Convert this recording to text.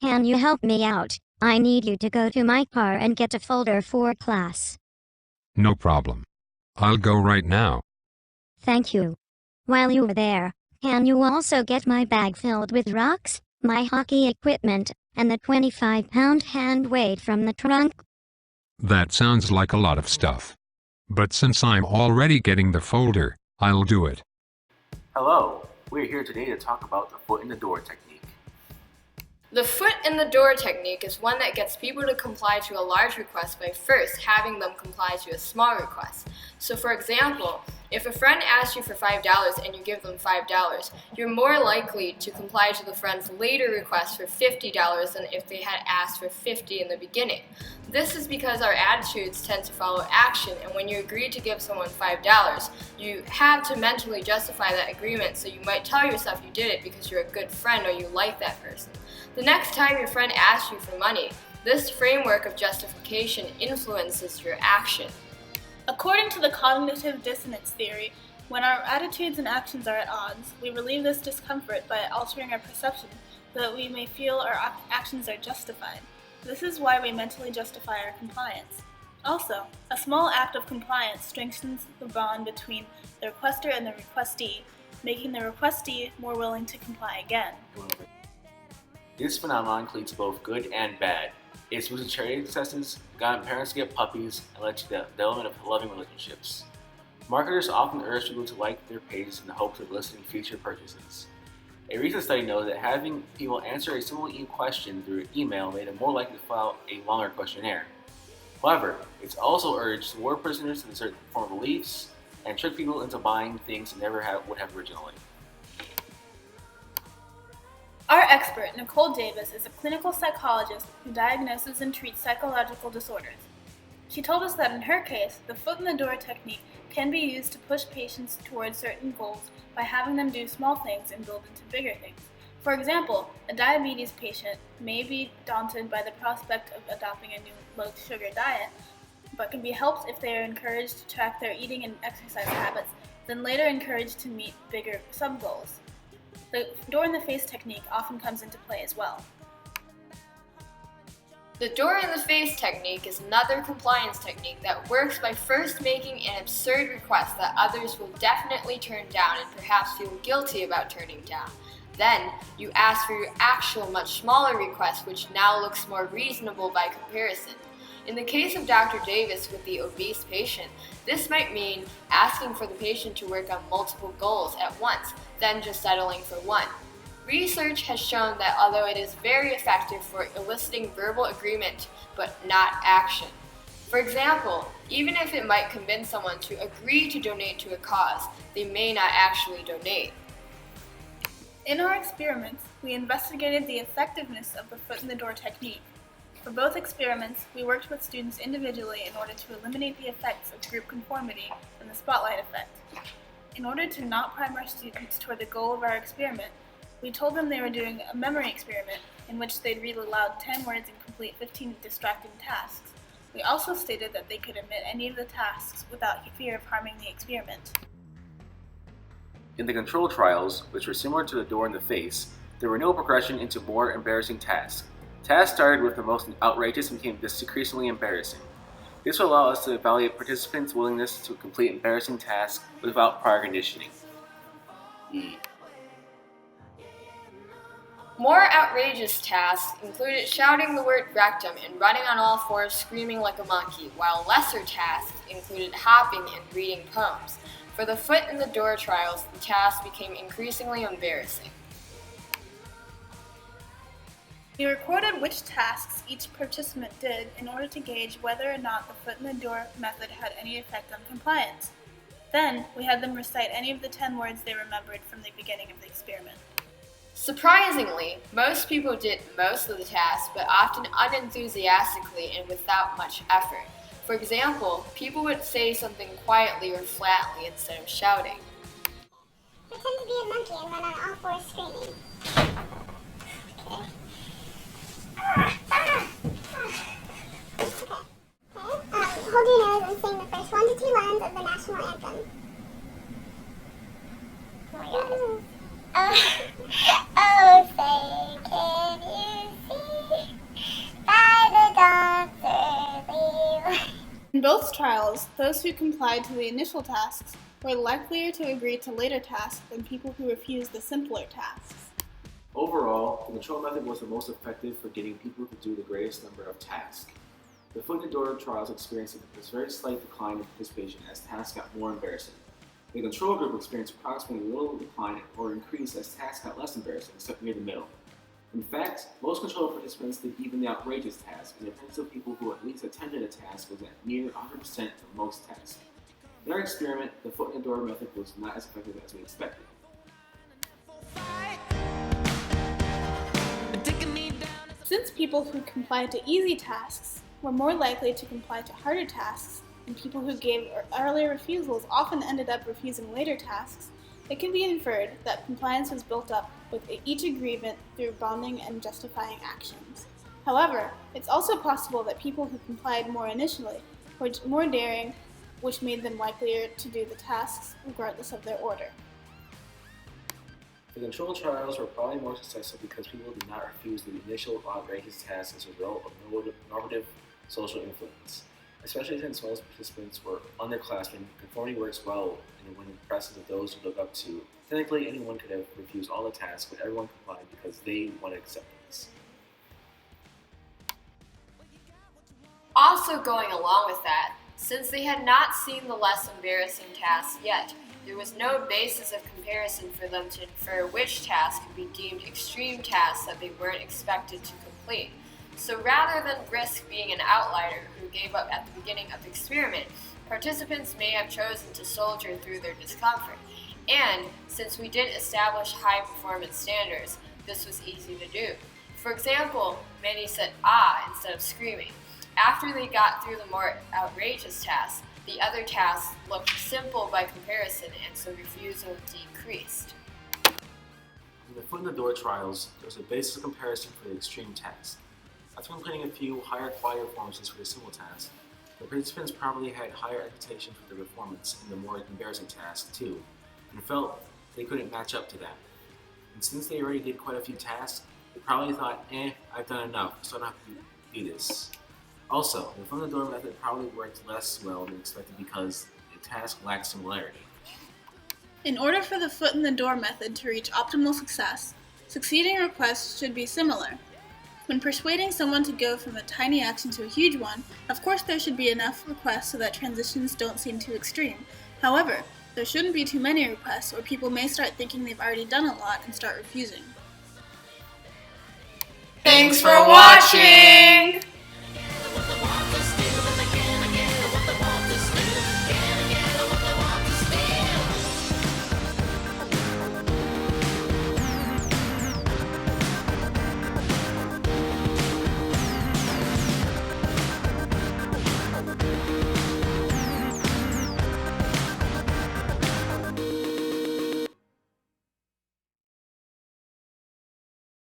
Can you help me out? I need you to go to my car and get a folder for class. No problem. I'll go right now. Thank you. While you're there, can you also get my bag filled with rocks, my hockey equipment, and the 25-pound hand weight from the trunk? That sounds like a lot of stuff. But since I'm already getting the folder, I'll do it. Hello, we're here today to talk about the foot in the door technique. The foot in the door technique is one that gets people to comply to a large request by first having them comply to a small request. So for example, if a friend asks you for $5 and you give them $5, you're more likely to comply to the friend's later request for $50 than if they had asked for $50 in the beginning. This is because our attitudes tend to follow action, and when you agree to give someone $5, you have to mentally justify that agreement, so you might tell yourself you did it because you're a good friend or you like that person. The next time your friend asks you for money, this framework of justification influences your action. According to the cognitive dissonance theory, when our attitudes and actions are at odds, we relieve this discomfort by altering our perception so that we may feel our actions are justified. This is why we mentally justify our compliance. Also, a small act of compliance strengthens the bond between the requester and the requestee, making the requestee more willing to comply again. This phenomenon includes both good and bad. It's boosted charity successes, gotten parents to get puppies, and led to the development of loving relationships. Marketers often urge people to like their pages in the hopes of eliciting future purchases. A recent study noted that having people answer a similar question through email made them more likely to fill out a longer questionnaire. However, it's also urged to lure prisoners to certain form of beliefs and trick people into buying things they never would have originally. Our expert, Nicole Davis, is a clinical psychologist who diagnoses and treats psychological disorders. She told us that in her case, the foot in the door technique can be used to push patients towards certain goals by having them do small things and build into bigger things. For example, a diabetes patient may be daunted by the prospect of adopting a new low-sugar diet, but can be helped if they are encouraged to track their eating and exercise habits, then later encouraged to meet bigger sub-goals. The door-in-the-face technique often comes into play as well. The door-in-the-face technique is another compliance technique that works by first making an absurd request that others will definitely turn down and perhaps feel guilty about turning down. Then, you ask for your actual much smaller request, which now looks more reasonable by comparison. In the case of Dr. Davis with the obese patient, this might mean asking for the patient to work on multiple goals at once, then just settling for one. Research has shown that although it is very effective for eliciting verbal agreement, but not action. For example, even if it might convince someone to agree to donate to a cause, they may not actually donate. In our experiments, we investigated the effectiveness of the foot-in-the-door technique. For both experiments, we worked with students individually in order to eliminate the effects of group conformity and the spotlight effect. In order to not prime our students toward the goal of our experiment, we told them they were doing a memory experiment in which they'd read aloud 10 words and complete 15 distracting tasks. We also stated that they could omit any of the tasks without fear of harming the experiment. In the control trials, which were similar to the door in the face, there were no progression into more embarrassing tasks. Tasks started with the most outrageous and became decreasingly embarrassing. This will allow us to evaluate participants' willingness to complete embarrassing tasks without prior conditioning. More outrageous tasks included shouting the word rectum and running on all fours screaming like a monkey, while lesser tasks included hopping and reading poems. For the foot in the door trials, the tasks became increasingly embarrassing. We recorded which tasks each participant did in order to gauge whether or not the foot in the door method had any effect on compliance. Then, we had them recite any of the 10 words they remembered from the beginning of the experiment. Surprisingly, most people did most of the tasks, but often unenthusiastically and without much effort. For example, people would say something quietly or flatly instead of shouting. Pretend to be a monkey and run on all fours screaming. Okay. Hold your nose and sing the first 1 to 2 lines of the national anthem. Oh my god. Oh, say, can you see? In both trials, those who complied to the initial tasks were likelier to agree to later tasks than people who refused the simpler tasks. Overall, the control method was the most effective for getting people to do the greatest number of tasks. The foot in the door trials experienced a very slight decline in participation as tasks got more embarrassing. The control group experienced approximately a little decline or increase as tasks got less embarrassing, except near the middle. In fact, most control participants did even the outrageous task, and the percentage of people who at least attended a task was at near 100% of most tasks. In our experiment, the foot in the door method was not as effective as we expected. Since people who complied to easy tasks were more likely to comply to harder tasks, and people who gave earlier refusals often ended up refusing later tasks, it can be inferred that compliance was built up with each agreement through bonding and justifying actions. However, it's also possible that people who complied more initially were more daring, which made them likelier to do the tasks regardless of their order. The control trials were probably more successful because people did not refuse the initial outrageous tasks as a result of normative social influence. Especially since most participants were underclassmen, conformity works well when in the presence of those who look up to. Technically, anyone could have refused all the tasks, but everyone complied because they wanted acceptance. Also going along with that, since they had not seen the less embarrassing tasks yet, there was no basis of comparison for them to infer which tasks could be deemed extreme tasks that they weren't expected to complete. So rather than risk being an outlier who gave up at the beginning of the experiment, participants may have chosen to soldier through their discomfort. And since we didn't establish high performance standards, this was easy to do. For example, many said "ah" instead of screaming. After they got through the more outrageous tasks, the other tasks looked simple by comparison, and so refusal decreased. In the foot in the door trials, there was a basis of comparison for the extreme tasks. After completing a few higher quality performances for the simple task, the participants probably had higher expectations for their performance in the more embarrassing tasks too, and felt they couldn't match up to that. And since they already did quite a few tasks, they probably thought, I've done enough, so I don't have to do this. Also, the foot in the door method probably worked less well than expected because the task lacked similarity. In order for the foot in the door method to reach optimal success, succeeding requests should be similar. When persuading someone to go from a tiny action to a huge one, of course there should be enough requests so that transitions don't seem too extreme. However, there shouldn't be too many requests or people may start thinking they've already done a lot and start refusing. Thanks for watching!